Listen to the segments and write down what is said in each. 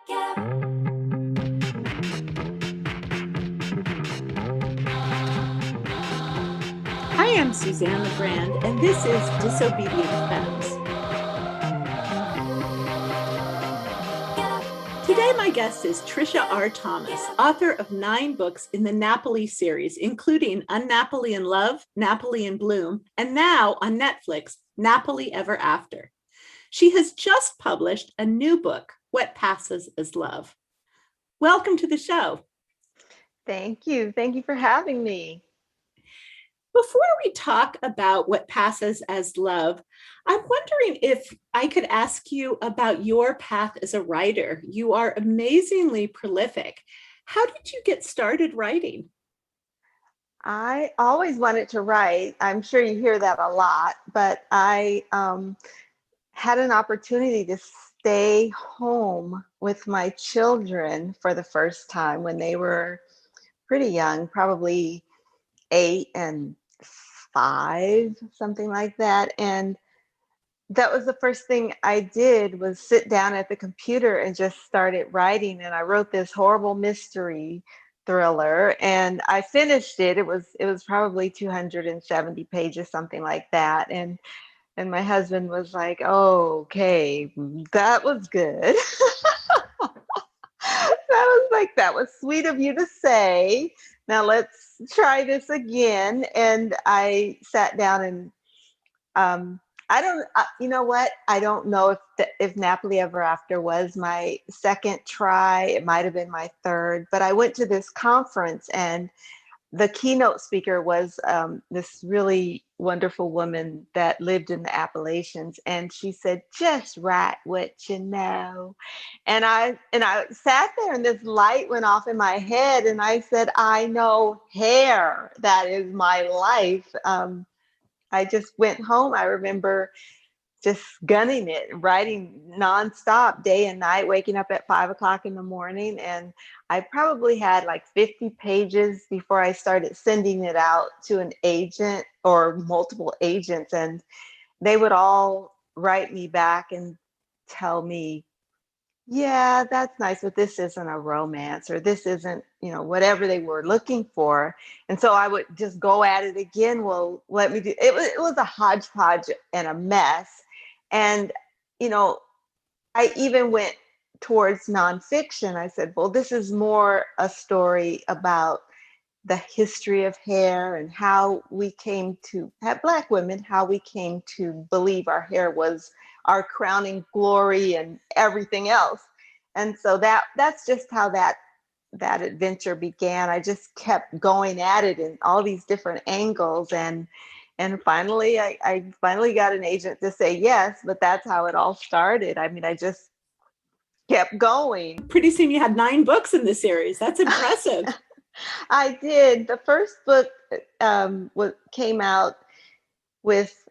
Hi, I'm Suzanne LaGrande, and this is Disobedient Femmes. Today, my guest is Trisha R. Thomas, author of 9 books in the Nappily series, including Unnappily in Love, Nappily in Bloom, and now on Netflix, Nappily Ever After. She has just published a new book, What Passes as Love. Welcome to the show. Thank you. Thank you for having me. Before we talk about what passes as love, I'm wondering if I could ask you about your path as a writer. You are amazingly prolific. How did you get started writing? I always wanted to write. I'm sure you hear that a lot, but I had an opportunity to stay home with my children for the first time when they were pretty young, probably 8 and 5, something like that. And that was the first thing I did, was sit down at the computer and just started writing. And I wrote this horrible mystery thriller and I finished it. It was probably 270 pages, something like that. And my husband was like, "Oh, okay, that was good." That was sweet of you to say. Now let's try this again. And I sat down and I don't, you know what? I don't know if Nappily Ever After was my second try. It might have been my third, but I went to this conference and the keynote speaker was this really wonderful woman that lived in the Appalachians, and she said, "Just write what you know." And I sat there, and this light went off in my head, and I said, "I know hair. That is my life." I just went home. I remember just gunning it, writing nonstop, day and night, waking up at 5 o'clock in the morning. And I probably had like 50 pages before I started sending it out to an agent or multiple agents. And they would all write me back and tell me, "Yeah, that's nice, but this isn't a romance," or "This isn't, whatever they were looking for." And so I would just go at it again. Well, let me do it. Was a hodgepodge and a mess. And, you know, I even went towards nonfiction. I said, well, this is more a story about the history of hair and how we came to, at Black women, how we came to believe our hair was our crowning glory and everything else. And so that's just how that adventure began. I just kept going at it in all these different angles, and finally I finally got an agent to say yes. But that's how it all started. I mean, I just kept going. Pretty soon you had 9 books in the series. That's impressive. I did. The first book came out with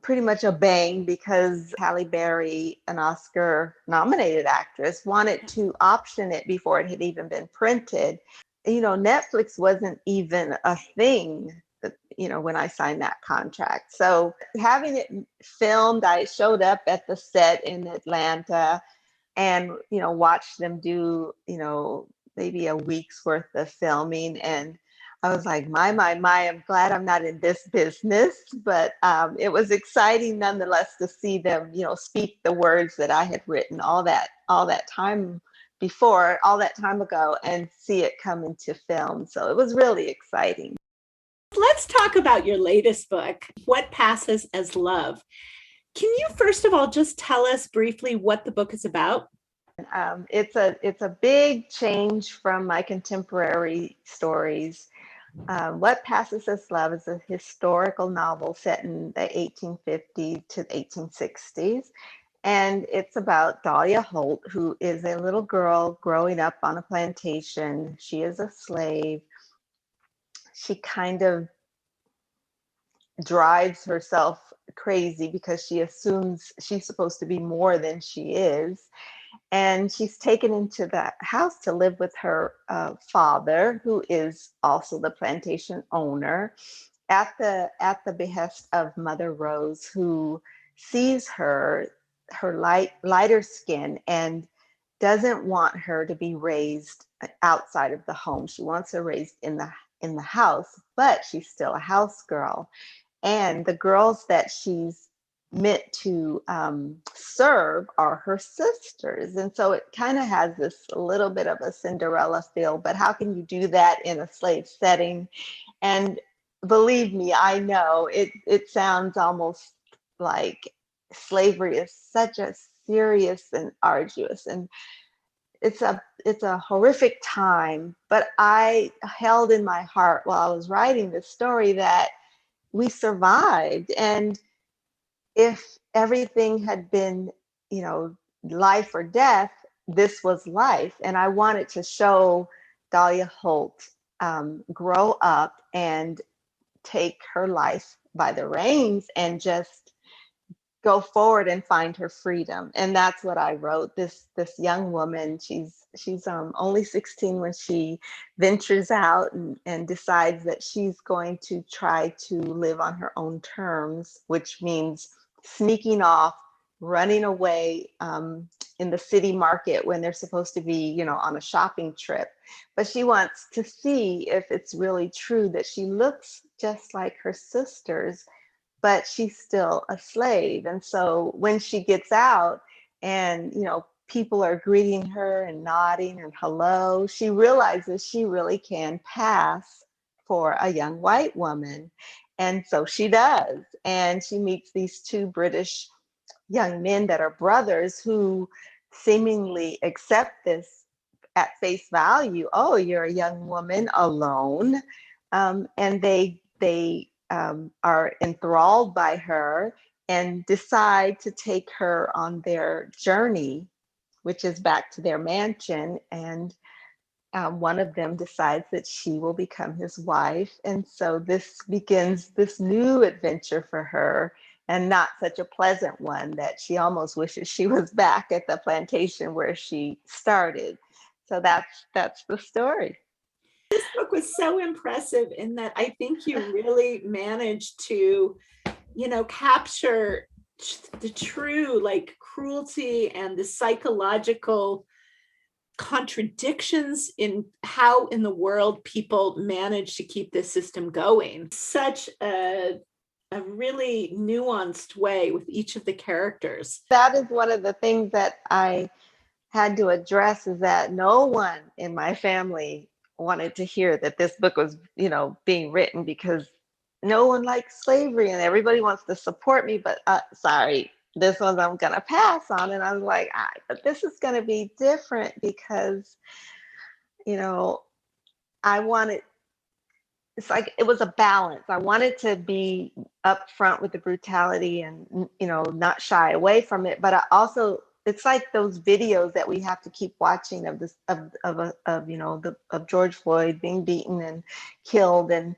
pretty much a bang because Halle Berry, an Oscar-nominated actress, wanted to option it before it had even been printed. Netflix wasn't even a thing, when I signed that contract. So having it filmed, I showed up at the set in Atlanta and, watched them do, maybe a week's worth of filming. And I was like, my, I'm glad I'm not in this business. But it was exciting nonetheless to see them, speak the words that I had written all that time before, all that time ago, and see it come into film. So it was really exciting. Let's talk about your latest book, What Passes as Love. Can you first of all just tell us briefly what the book is about? It's a big change from my contemporary stories. What Passes as Love is a historical novel set in the 1850s to 1860s. And it's about Dahlia Holt, who is a little girl growing up on a plantation. She is a slave. She kind of drives herself crazy because she assumes she's supposed to be more than she is. And she's taken into the house to live with her father, who is also the plantation owner, at the behest of Mother Rose, who sees her lighter skin and doesn't want her to be raised outside of the home. She wants her raised in the house, but she's still a house girl. And the girls that she's meant to serve are her sisters. And so it kind of has this little bit of a Cinderella feel, but how can you do that in a slave setting? And believe me, I know it sounds almost like slavery is such a serious and arduous, and it's a horrific time. But I held in my heart while I was writing this story that we survived. And if everything had been, life or death, this was life. And I wanted to show Dahlia Holt grow up and take her life by the reins and just go forward and find her freedom. And that's what I wrote. This young woman, she's only 16 when she ventures out and decides that she's going to try to live on her own terms, which means sneaking off, running away in the city market when they're supposed to be, on a shopping trip. But she wants to see if it's really true that she looks just like her sisters, but she's still a slave. And so when she gets out and, people are greeting her and nodding and hello, she realizes she really can pass for a young white woman. And so she does. And she meets these two British young men that are brothers who seemingly accept this at face value. Oh, you're a young woman alone. And they are enthralled by her and decide to take her on their journey, which is back to their mansion. And one of them decides that she will become his wife. And so this begins this new adventure for her, and not such a pleasant one, that she almost wishes she was back at the plantation where she started. So that's the story. This book was so impressive in that I think you really managed to, capture the true cruelty and the psychological contradictions in how in the world people manage to keep this system going. Such a really nuanced way with each of the characters. That is one of the things that I had to address, is that no one in my family wanted to hear that this book was, being written, because no one likes slavery and everybody wants to support me. But sorry, this one I'm going to pass on. And I was like, but this is going to be different because, I wanted, it's like it was a balance. I wanted to be upfront with the brutality and, not shy away from it. But I also, it's like those videos that we have to keep watching of this, of George Floyd being beaten and killed. And,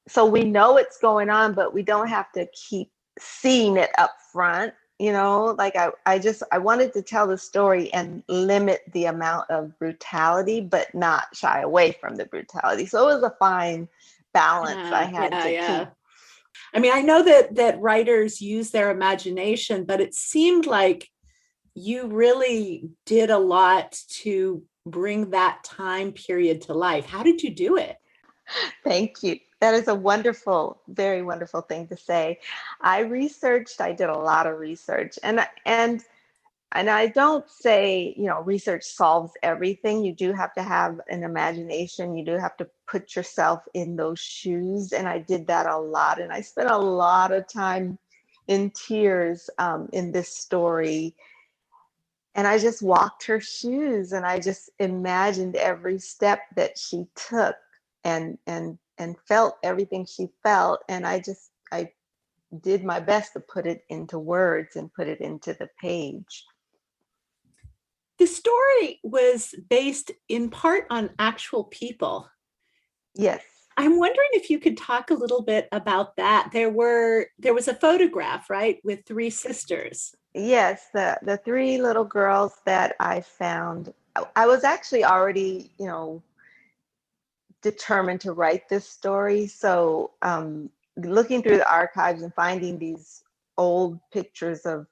so we know it's going on, but we don't have to keep seeing it up front. I wanted to tell the story and limit the amount of brutality, but not shy away from the brutality. So it was a fine balance I had to keep. I mean, I know that writers use their imagination, but it seemed like you really did a lot to bring that time period to life. How did you do it? Thank you. That is a wonderful, very wonderful thing to say. I did a lot of research, and I don't say, research solves everything. You do have to have an imagination. You do have to put yourself in those shoes. And I did that a lot. And I spent a lot of time in tears in this story. And I just walked her shoes, and I just imagined every step that she took and felt everything she felt. And I did my best to put it into words and put it into the page. The story was based in part on actual people. Yes. I'm wondering if you could talk a little bit about that. There was a photograph, right, with three sisters. Yes, the three little girls that I found. I was actually already, determined to write this story. So looking through the archives and finding these old pictures of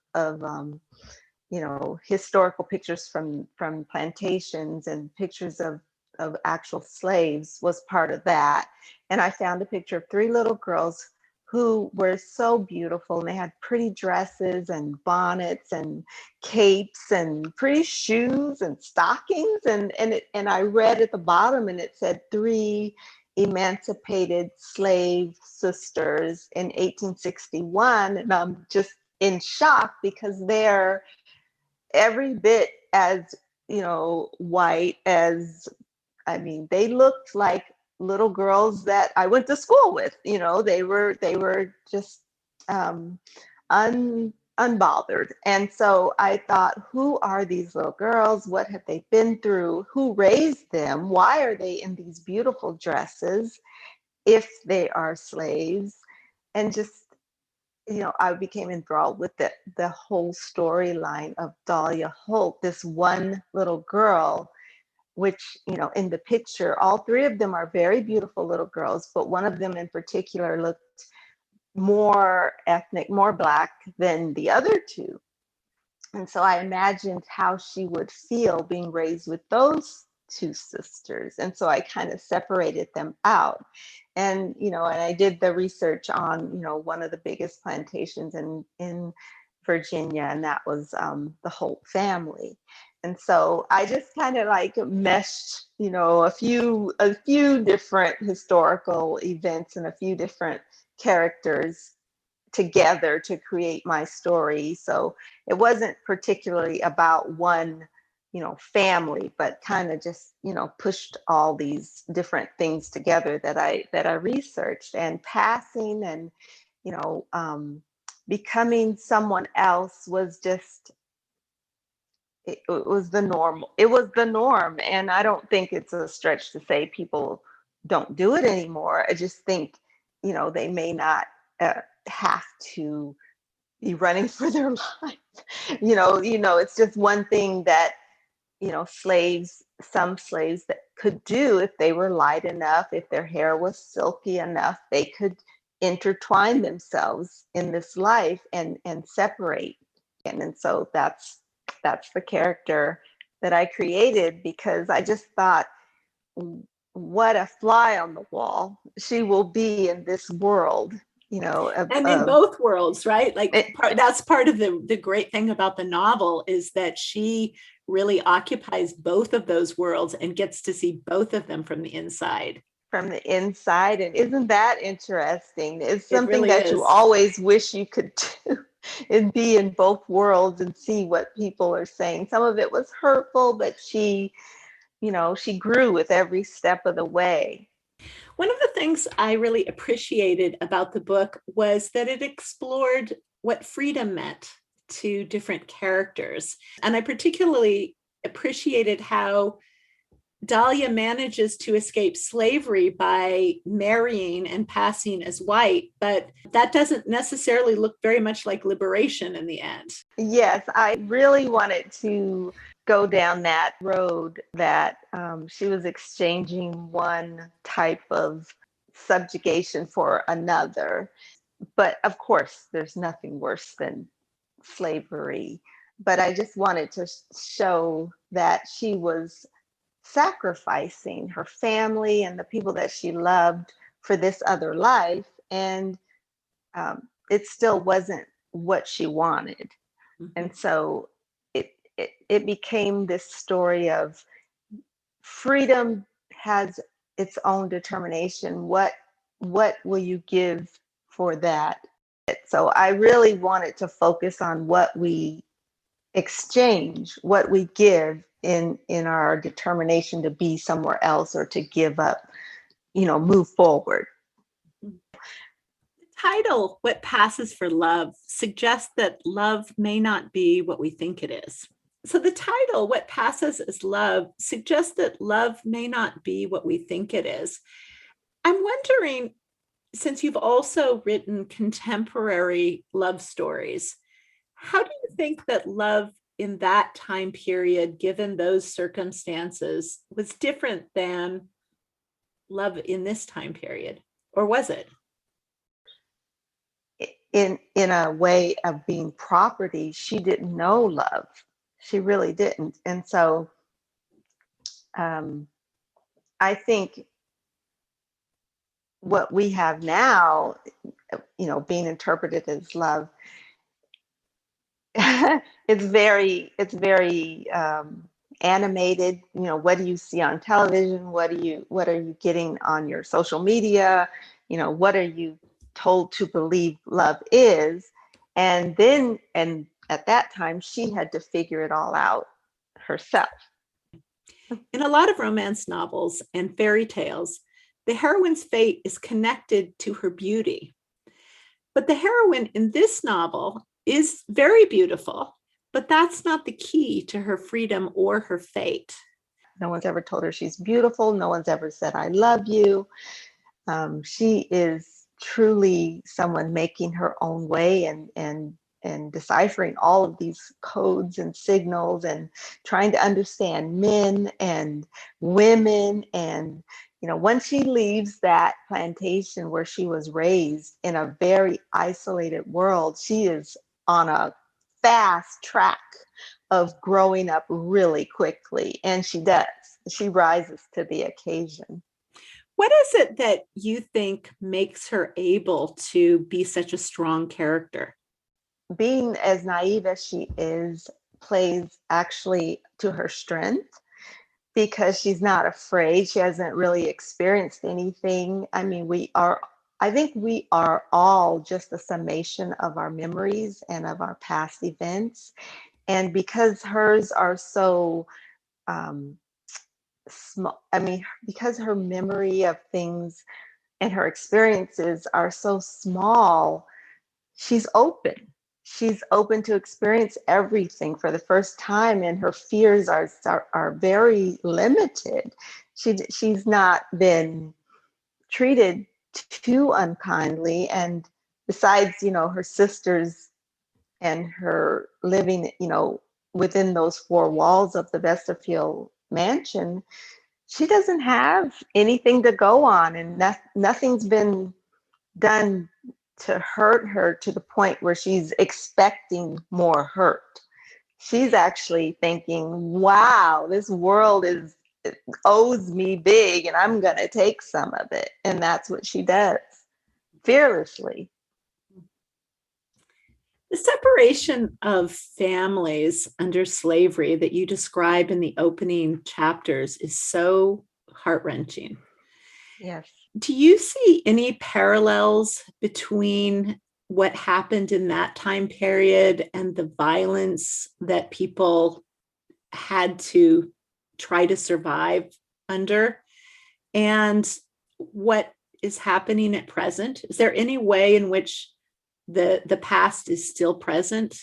historical pictures from plantations and pictures of actual slaves was part of that. And I found a picture of 3 little girls who were so beautiful, and they had pretty dresses and bonnets and capes and pretty shoes and stockings. And I read at the bottom, and it said 3 emancipated slave sisters in 1861. And I'm just in shock because they're every bit as, white as, I mean, they looked like little girls that I went to school with. They were just unbothered. And so I thought, who are these little girls? What have they been through? Who raised them? Why are they in these beautiful dresses if they are slaves? And just, I became enthralled with the whole storyline of Dahlia Holt, this one little girl, which, in the picture, all 3 of them are very beautiful little girls, but one of them in particular looked more ethnic, more Black than the other 2. And so I imagined how she would feel being raised with those 2 sisters. And so I kind of separated them out. And, and I did the research on, one of the biggest plantations in Virginia, and that was the Holt family. And so I just kind of like meshed, a few different historical events and a few different characters together to create my story. So it wasn't particularly about one, family, but kind of just, pushed all these different things together that I researched. And passing and, becoming someone else was just, it was the norm. It was the norm. And I don't think it's a stretch to say people don't do it anymore. I just think, they may not have to be running for their life. It's just one thing that, some slaves that could do if they were light enough, if their hair was silky enough, they could intertwine themselves in this life and separate. And so that's the character that I created, because I just thought, what a fly on the wall she will be in this world, and in both worlds, right? Like that's part of the great thing about the novel, is that she really occupies both of those worlds and gets to see both of them from the inside. And isn't that interesting? It's something really that is. You always wish you could do, and be in both worlds and see what people are saying. Some of it was hurtful, but she grew with every step of the way. One of the things I really appreciated about the book was that it explored what freedom meant to different characters. And I particularly appreciated how Dahlia manages to escape slavery by marrying and passing as white, but that doesn't necessarily look very much like liberation in the end. Yes, I really wanted to go down that road, that she was exchanging one type of subjugation for another. But of course, there's nothing worse than slavery. But I just wanted to show that she was sacrificing her family and the people that she loved for this other life. And it still wasn't what she wanted. Mm-hmm. And so it became this story of freedom has its own determination. What will you give for that? So I really wanted to focus on what we exchange, what we give in our determination to be somewhere else or to give up, move forward. The title, What Passes for Love, suggests that love may not be what we think it is. So the title, What Passes as Love, suggests that love may not be what we think it is. I'm wondering, since you've also written contemporary love stories, how do you think that love in that time period, given those circumstances, was different than love in this time period? Or was it? in a way of being property, she didn't know love. She really didn't. And so I think what we have now, being interpreted as love, it's very animated. What do you see on television? What are you getting on your social media? What are you told to believe love is? And at that time, she had to figure it all out herself. In a lot of romance novels and fairy tales, the heroine's fate is connected to her beauty. But the heroine in this novel is very beautiful, but that's not the key to her freedom or her fate. No one's ever told her she's beautiful. No one's ever said, I love you. She is truly someone making her own way and deciphering all of these codes and signals and trying to understand men and women. And once she leaves that plantation where she was raised in a very isolated world, she is on a fast track of growing up really quickly. And she does. She rises to the occasion. What is it that you think makes her able to be such a strong character? Being as naive as she is plays actually to her strength, because she's not afraid. She hasn't really experienced anything. I think we are all just a summation of our memories and of our past events. And because hers are so small, because her memory of things and her experiences are so small, she's open. She's open to experience everything for the first time, and her fears are very limited. She's not been treated too unkindly, and besides, her sisters and her living, within those four walls of the Westerfield mansion, she doesn't have anything to go on, and nothing's been done to hurt her to the point where she's expecting more hurt. She's actually thinking, wow, this world owes me big, and I'm going to take some of it. And that's what she does, fearlessly. The separation of families under slavery that you describe in the opening chapters is so heart-wrenching. Yes. Do you see any parallels between what happened in that time period and the violence that people had to try to survive under, and what is happening at present? Is there any way in which the past is still present?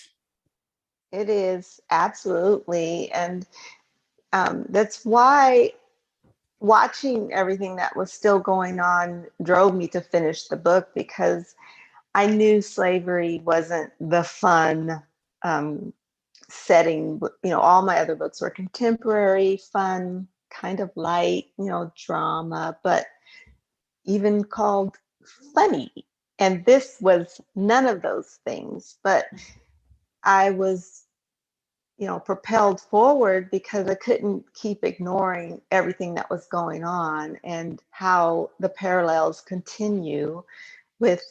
It is, absolutely. And that's why watching everything that was still going on drove me to finish the book, because I knew slavery wasn't the fun setting. All my other books were contemporary, fun, kind of light, drama, but even called funny. And this was none of those things. But I was propelled forward because I couldn't keep ignoring everything that was going on and how the parallels continue with,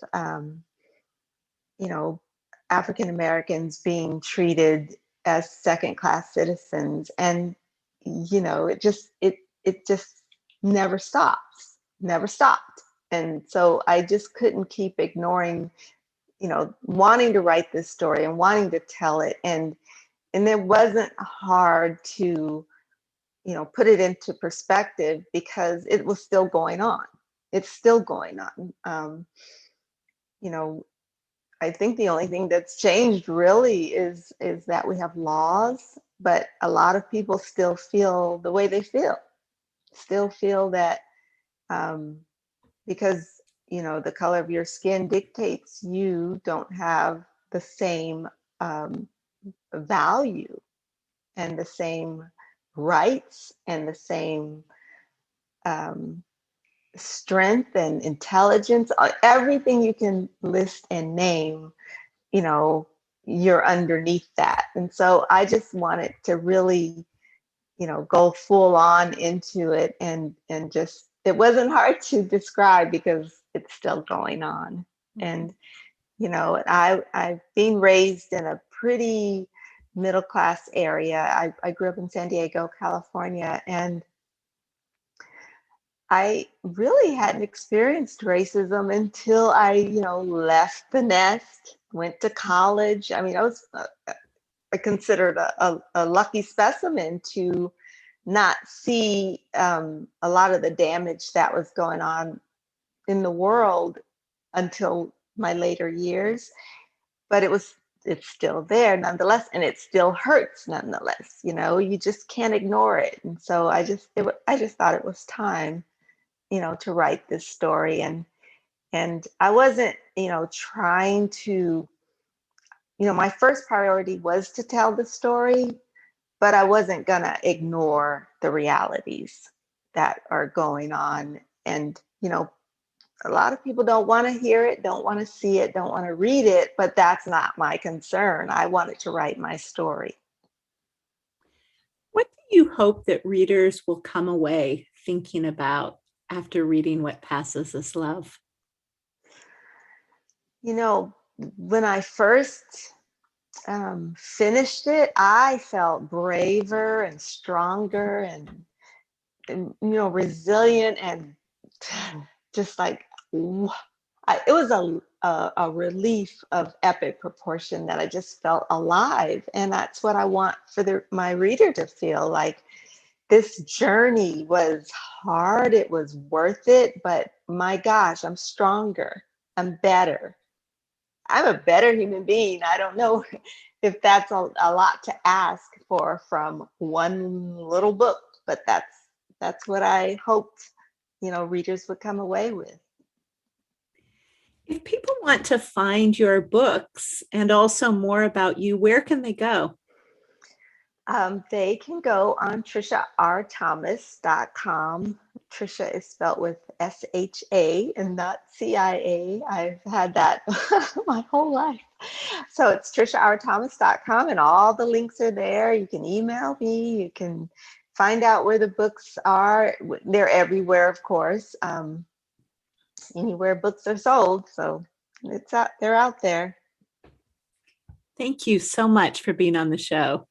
African Americans being treated as second-class citizens. And, it just never stopped. And so I just couldn't keep ignoring, wanting to write this story and wanting to tell it. And it wasn't hard to, put it into perspective, because it was still going on. It's still going on. I think the only thing that's changed really is that we have laws, but a lot of people still feel the way they feel. Still feel that because the color of your skin dictates you don't have the same value and the same rights and the same strength and intelligence, everything you can list and name, you know, you're underneath that. And so I just wanted to really, you know, go full on into it, and just, it wasn't hard to describe because it's still going on. And, you know, I've been raised in a pretty middle class area. I grew up in San Diego, California, and I really hadn't experienced racism until I, you know, left the nest, went to college. I mean, I considered a lucky specimen to not see a lot of the damage that was going on in the world until my later years. But it's still there nonetheless, and it still hurts nonetheless. You know, you just can't ignore it. And so I just thought it was time, you know, to write this story. And I wasn't, you know, trying to, you know, my first priority was to tell the story, but I wasn't gonna ignore the realities that are going on. And, you know, a lot of people don't want to hear it, don't want to see it, don't want to read it, but that's not my concern. I wanted to write my story. What do you hope that readers will come away thinking about after reading What Passes as Love? You know, when I first finished it, I felt braver and stronger and you know, resilient, and just like it was a relief of epic proportion that I just felt alive. And that's what I want for my reader to feel like. This journey was hard, it was worth it, but my gosh, I'm stronger, I'm better. I'm a better human being. I don't know if that's a lot to ask for from one little book, but that's what I hoped, you know, readers would come away with. If people want to find your books and also more about you, where can they go? They can go on TrishaRThomas.com. Trisha is spelled with SHA and not CIA. I've had that my whole life. So it's TrishaRThomas.com, and all the links are there. You can email me. You can find out where the books are. They're everywhere, of course. Anywhere books are sold. So they're out there. Thank you so much for being on the show.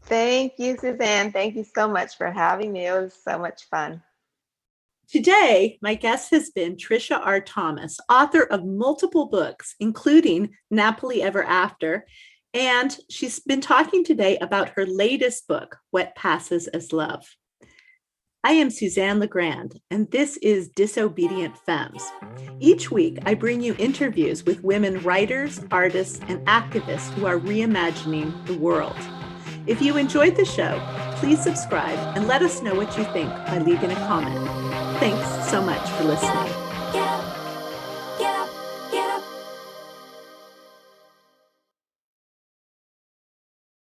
Thank you, Suzanne. Thank you so much for having me. It was so much fun. Today, my guest has been Trisha R. Thomas, author of multiple books, including Nappily Ever After, and she's been talking today about her latest book, What Passes as Love. I am Suzanne LaGrande, and this is Disobedient Femmes. Each week, I bring you interviews with women writers, artists, and activists who are reimagining the world. If you enjoyed the show, please subscribe and let us know what you think by leaving a comment. Thanks so much for listening. Get up,